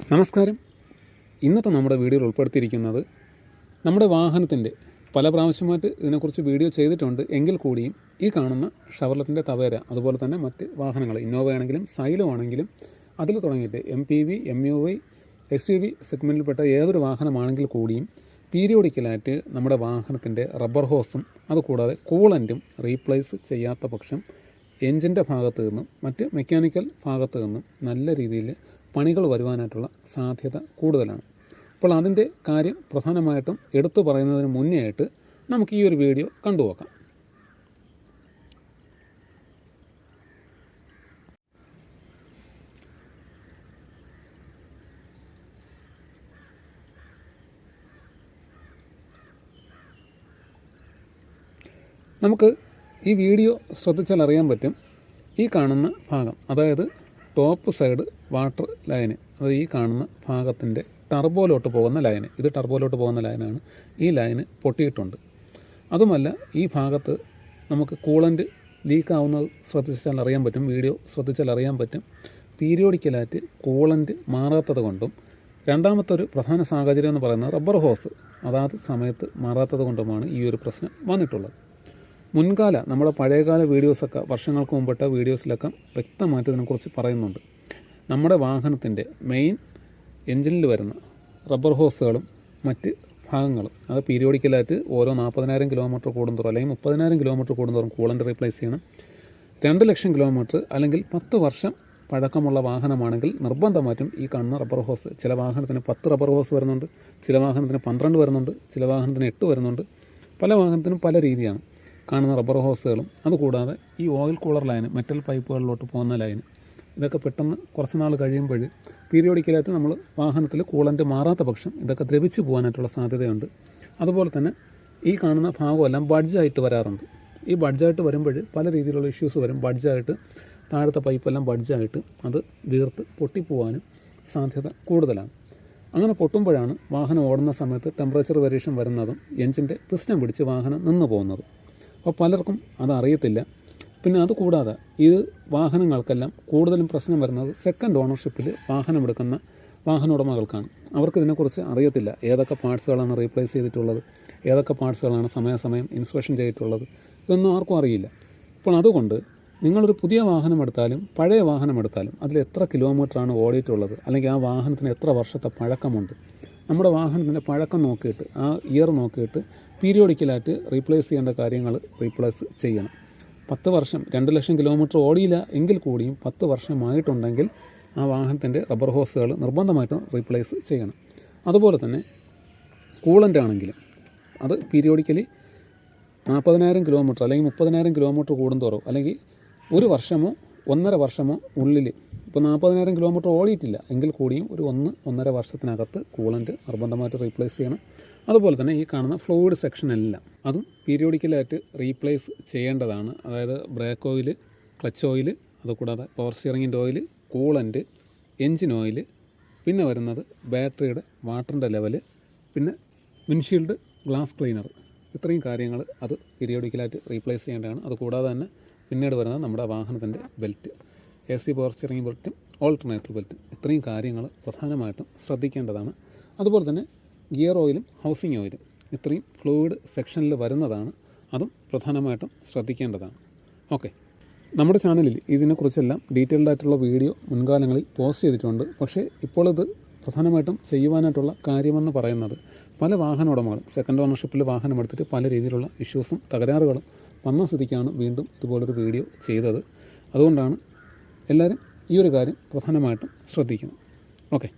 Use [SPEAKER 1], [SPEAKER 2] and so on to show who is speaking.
[SPEAKER 1] നമസ്കാരം. ഇന്നത്തെ നമ്മുടെ വീഡിയോയിൽ ഉൾപ്പെടുത്തിയിരിക്കുന്നത് നമ്മുടെ വാഹനത്തിൻ്റെ പല പ്രാവശ്യമായിട്ട് ഇതിനെക്കുറിച്ച് വീഡിയോ ചെയ്തിട്ടുണ്ട് എങ്കിൽ കൂടിയും ഈ കാണുന്ന ഷവർലെറ്റിൻ്റെ തവേര, അതുപോലെ തന്നെ മറ്റ് വാഹനങ്ങൾ ഇന്നോവ ആണെങ്കിലും സൈലോ ആണെങ്കിലും അതിൽ തുടങ്ങിയിട്ട് MPV, MUV, SUV സെഗ്മെൻറ്റിൽപ്പെട്ട ഏതൊരു വാഹനമാണെങ്കിൽ കൂടിയും പീരിയോഡിക്കലായിട്ട് നമ്മുടെ വാഹനത്തിൻ്റെ റബ്ബർ ഹോസും അതുകൂടാതെ കൂളൻറ്റും റീപ്ലേസ് ചെയ്യാത്ത പക്ഷം എൻജിൻ്റെ ഭാഗത്തു നിന്നും മറ്റ് മെക്കാനിക്കൽ ഭാഗത്തു നിന്നും നല്ല രീതിയിൽ പണികൾ വരുവാനായിട്ടുള്ള സാധ്യത കൂടുതലാണ്. അപ്പോൾ അതിൻ്റെ കാര്യം പ്രധാനമായിട്ടും എടുത്തു പറയുന്നതിന് മുന്നേ ആയിട്ട് നമുക്ക് ഈ ഒരു വീഡിയോ കണ്ടുപോക്കാം. നമുക്ക് ഈ വീഡിയോ ശ്രദ്ധിച്ചാൽ അറിയാൻ പറ്റും, ഈ കാണുന്ന ഭാഗം, അതായത് ടോപ്പ് സൈഡ് വാട്ടർ ലൈന്, അത് ഈ കാണുന്ന ഭാഗത്തിൻ്റെ ടർബോയിലോട്ട് പോകുന്ന ലൈന്, ഇത് ടർബോയിലോട്ട് പോകുന്ന ലൈനാണ്. ഈ ലൈന് പൊട്ടിയിട്ടുണ്ട്. അതുമല്ല, ഈ ഭാഗത്ത് നമുക്ക് കൂളൻ്റ് ലീക്കാവുന്നത് ശ്രദ്ധിച്ചാൽ അറിയാൻ പറ്റും, വീഡിയോ ശ്രദ്ധിച്ചാൽ അറിയാൻ പറ്റും. പീരിയോഡിക്കലായിട്ട് കൂളൻ്റ് മാറാത്തത് കൊണ്ടും രണ്ടാമത്തെ ഒരു പ്രധാന സാഹചര്യം എന്ന് പറയുന്നത് റബ്ബർ ഹോസ് അതാത് സമയത്ത് മാറാത്തത് കൊണ്ടുമാണ് ഈ ഒരു പ്രശ്നം വന്നിട്ടുള്ളത്. മുൻകാല നമ്മുടെ പഴയകാല വീഡിയോസൊക്കെ, വർഷങ്ങൾക്ക് മുമ്പിട്ട വീഡിയോസിലൊക്കെ വ്യക്തമായിട്ട് ഇതിനെക്കുറിച്ച് പറയുന്നുണ്ട്. നമ്മുടെ വാഹനത്തിൻ്റെ മെയിൻ എൻജിനിൽ വരുന്ന റബ്ബർ ഹോസുകളും മറ്റ് ഭാഗങ്ങളും അത് പീരിയോഡിക്കലായിട്ട് ഓരോ 40,000 കിലോമീറ്റർ കൂടുന്തോറും അല്ലെങ്കിൽ 30,000 കിലോമീറ്റർ കൂടുന്തോറും കൂളൻ്റ് റീപ്ലേസ് ചെയ്യണം. 2 ലക്ഷം കിലോമീറ്റർ അല്ലെങ്കിൽ 10 വർഷം പഴക്കമുള്ള വാഹനമാണെങ്കിൽ നിർബന്ധമായിട്ടും ഈ കാണുന്ന റബ്ബർ ഹോസ്, ചില വാഹനത്തിന് 10 റബ്ബർ ഹോസ് വരുന്നുണ്ട്, ചില വാഹനത്തിന് 12 വരുന്നുണ്ട്, ചില വാഹനത്തിന് 8 വരുന്നുണ്ട്. പല വാഹനത്തിനും പല രീതിയാണ് കാണുന്ന റബ്ബർ ഹോസുകളും. അതുകൂടാതെ ഈ ഓയിൽ കൂളർ ലൈന്, മെറ്റൽ പൈപ്പുകളിലോട്ട് പോകുന്ന ലൈന്, ഇതൊക്കെ പെട്ടെന്ന് കുറച്ച് നാൾ കഴിയുമ്പോൾ പീരിയോഡിക്കലായിട്ട് നമ്മൾ വാഹനത്തിൽ കൂളൻ്റ് മാറാത്ത പക്ഷം ഇതൊക്കെ ദ്രവിച്ച് പോകാനായിട്ടുള്ള സാധ്യതയുണ്ട്. അതുപോലെ തന്നെ ഈ കാണുന്ന ഭാഗമെല്ലാം ബഡ്ജായിട്ട് വരാറുണ്ട്. ഈ ബഡ്ജായിട്ട് വരുമ്പോൾ പല രീതിയിലുള്ള ഇഷ്യൂസ് വരും. ബഡ്ജായിട്ട് താഴത്തെ പൈപ്പെല്ലാം ബഡ്ജായിട്ട് അത് വീർത്ത് പൊട്ടിപ്പോവാനും സാധ്യത കൂടുതലാണ്. അങ്ങനെ പൊട്ടുമ്പോഴാണ് വാഹനം ഓടുന്ന സമയത്ത് ടെമ്പറേച്ചർ വേരിയേഷൻ വരുന്നതും എൻജിൻ്റെ പിസ്റ്റൺ പിടിച്ച് വാഹനം നിന്ന് പോകുന്നതും. അപ്പോൾ പലർക്കും അതറിയത്തില്ല. പിന്നെ അതുകൂടാതെ ഈ വാഹനങ്ങൾക്കെല്ലാം കൂടുതലും പ്രശ്നം വരുന്നത് സെക്കൻഡ് ഓണർഷിപ്പിൽ വാഹനമെടുക്കുന്ന വാഹന ഉടമകൾക്കാണ്. അവർക്ക് ഇതിനെക്കുറിച്ച് അറിയത്തില്ല. ഏതൊക്കെ പാർട്സുകളാണ് റീപ്ലേസ് ചെയ്തിട്ടുള്ളത്, ഏതൊക്കെ പാർട്സുകളാണ് സമയാസമയം ഇൻസ്പെക്ഷൻ ചെയ്തിട്ടുള്ളത്, ഇതൊന്നും ആർക്കും അറിയില്ല. അപ്പോൾ അതുകൊണ്ട് നിങ്ങളൊരു പുതിയ വാഹനം എടുത്താലും പഴയ വാഹനം എടുത്താലും അതിൽ എത്ര കിലോമീറ്ററാണ് ഓടിയിട്ടുള്ളത്, അല്ലെങ്കിൽ ആ വാഹനത്തിന് എത്ര വർഷത്തെ പഴക്കമുണ്ട്, നമ്മുടെ വാഹനത്തിൻ്റെ പഴക്കം നോക്കിയിട്ട്, ആ ഇയർ നോക്കിയിട്ട് പീരിയോഡിക്കലായിട്ട് റീപ്ലേസ് ചെയ്യേണ്ട കാര്യങ്ങൾ റീപ്ലേസ് ചെയ്യണം. 10 വർഷം 2 ലക്ഷം കിലോമീറ്റർ ഓടിയില്ല എങ്കിൽ കൂടിയും 10 വർഷമായിട്ടുണ്ടെങ്കിൽ ആ വാഹനത്തിൻ്റെ റബ്ബർ ഹോസുകൾ നിർബന്ധമായിട്ടും റീപ്ലേസ് ചെയ്യണം. അതുപോലെ തന്നെ കൂളൻ്റ് ആണെങ്കിലും അത് പീരിയോഡിക്കലി 40,000 കിലോമീറ്റർ അല്ലെങ്കിൽ 30,000 കിലോമീറ്റർ കൂടുന്തോറും, അല്ലെങ്കിൽ 1 വർഷമോ 1.5 വർഷമോ ഉള്ളിൽ, ഇപ്പോൾ 40,000 കിലോമീറ്റർ ഓടിയിട്ടില്ല എങ്കിൽ കൂടിയും ഒരു 1-1.5 വർഷത്തിനകത്ത് കൂളൻ്റ് നിർബന്ധമായിട്ട് റീപ്ലേസ് ചെയ്യണം. അതുപോലെ തന്നെ ഈ കാണുന്ന ഫ്ലൂയിഡ് സെക്ഷനെല്ലാം അതും പീരിയോഡിക്കലായിട്ട് റീപ്ലേസ് ചെയ്യേണ്ടതാണ്. അതായത് ബ്രേക്ക് ഓയിൽ, ക്ലച്ച് ഓയിൽ, അതുകൂടാതെ പവർ സ്റ്റിയറിങ്ങിൻ്റെ ഓയിൽ, കൂളൻ്റ്, എൻജിൻ ഓയിൽ, പിന്നെ വരുന്നത് ബാറ്ററിയുടെ വാട്ടറിൻ്റെ ലെവൽ, പിന്നെ വിൻഷീൽഡ് ഗ്ലാസ് ക്ലീനർ, ഇത്രയും കാര്യങ്ങൾ അത് പീരിയോഡിക്കലായിട്ട് റീപ്ലേസ് ചെയ്യേണ്ടതാണ്. അതുകൂടാതെ തന്നെ പിന്നീട് വരുന്നത് നമ്മുടെ വാഹനത്തിൻ്റെ ബെൽറ്റ്, AC പവർ സ്റ്റിയറിംഗ് ബെൽറ്റും ഓൾട്ടർനേറ്റർ ബെൽറ്റും, ഇത്രയും കാര്യങ്ങൾ പ്രധാനമായിട്ടും ശ്രദ്ധിക്കേണ്ടതാണ്. അതുപോലെ തന്നെ ഗിയർ ഓയിലും ഹൗസിംഗ് ഓയിലും ഇത്രയും ഫ്ലൂയിഡ് സെക്ഷനിൽ വരുന്നതാണ്, അതും പ്രധാനമായിട്ടും ശ്രദ്ധിക്കേണ്ടതാണ്. ഓക്കെ, നമ്മുടെ ചാനലിൽ ഇതിനെക്കുറിച്ചെല്ലാം ഡീറ്റെയിൽഡ് ആയിട്ടുള്ള വീഡിയോ മുൻകാലങ്ങളിൽ പോസ്റ്റ് ചെയ്തിട്ടുണ്ട്. പക്ഷേ ഇപ്പോൾ ഇത് പ്രധാനമായിട്ടും ചെയ്യുവാനായിട്ടുള്ള കാര്യമെന്ന് പറയുന്നത് പല വാഹന ഉടമകളും സെക്കൻഡ് ഓണർഷിപ്പിൽ വാഹനം എടുത്തിട്ട് പല രീതിയിലുള്ള ഇഷ്യൂസും തകരാറുകളും വന്ന സ്ഥിതിക്കാണ് വീണ്ടും ഇതുപോലൊരു വീഡിയോ ചെയ്തത്. അതുകൊണ്ടാണ് എല്ലാവരും ഈ ഒരു കാര്യം പ്രധാനമായിട്ടും ശ്രദ്ധിക്കുന്നത്. ഓക്കെ.